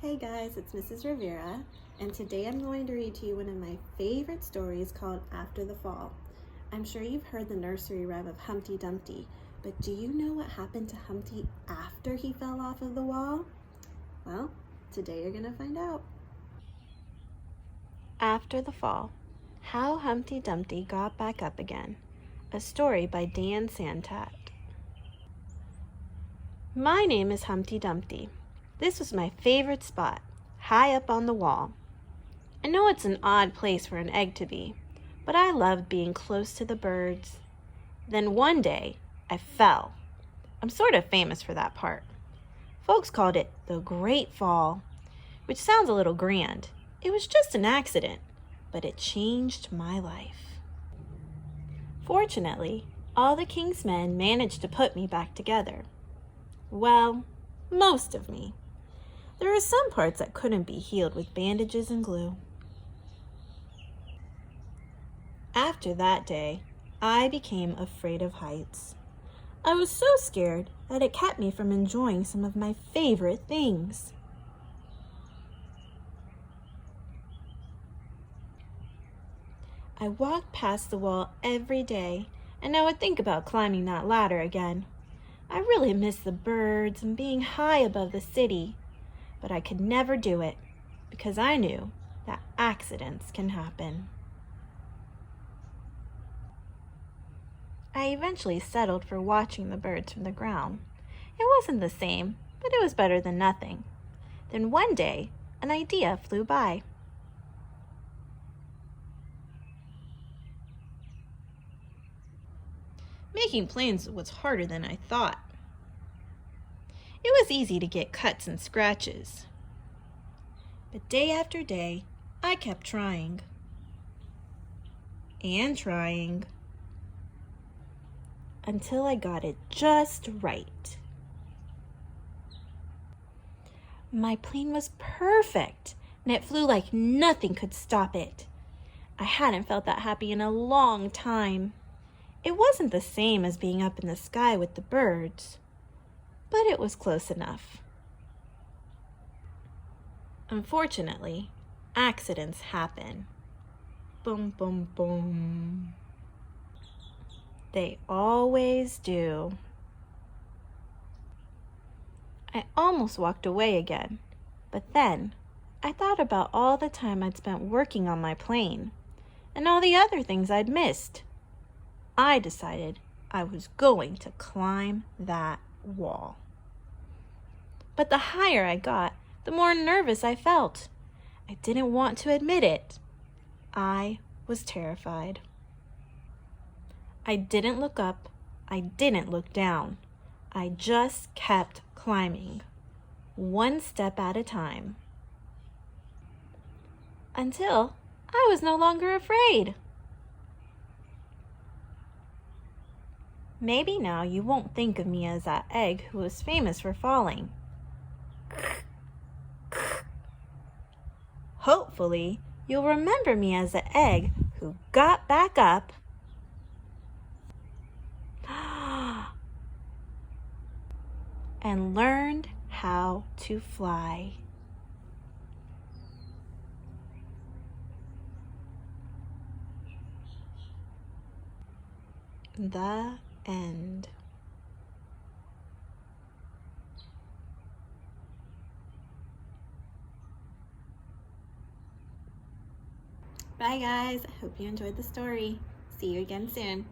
Hey guys, it's Mrs. Rivera, and today I'm going to read to you one of my favorite stories called After the Fall. I'm sure you've heard the nursery rhyme of Humpty Dumpty, but do you know what happened to Humpty after he fell off of the wall? Well, today you're going to find out. After the Fall, How Humpty Dumpty Got Back Up Again, a story by Santat. My name is Humpty Dumpty. This was my favorite spot, high up on the wall. I know it's an odd place for an egg to be, but I loved being close to the birds. Then one day, I fell. I'm sort of famous for that part. Folks called it the Great Fall, which sounds a little grand. It was just an accident, but it changed my life. Fortunately, all the king's men managed to put me back together. Well, most of me. There are some parts that couldn't be healed with bandages and glue. After that day, I became afraid of heights. I was so scared that it kept me from enjoying some of my favorite things. I walked past the wall every day, and I would think about climbing that ladder again. I really missed the birds and being high above the city, but I could never do it because I knew that accidents can happen. I eventually settled for watching the birds from the ground. It wasn't the same, but it was better than nothing. Then one day, an idea flew by. Making planes was harder than I thought. It was easy to get cuts and scratches. But day after day, I kept trying. And trying. Until I got it just right. My plane was perfect, and it flew like nothing could stop it. I hadn't felt that happy in a long time. It wasn't the same as being up in the sky with the birds, but it was close enough. Unfortunately, accidents happen. Boom, boom, boom. They always do. I almost walked away again, but then I thought about all the time I'd spent working on my plane and all the other things I'd missed. I decided I was going to climb that wall. But the higher I got, the more nervous I felt. I didn't want to admit it. I was terrified. I didn't look up. I didn't look down. I just kept climbing, one step at a time, until I was no longer afraid. Maybe now you won't think of me as that egg who was famous for falling. Hopefully, you'll remember me as the egg who got back up and learned how to fly. The end. Bye guys, I hope you enjoyed the story. See you again soon.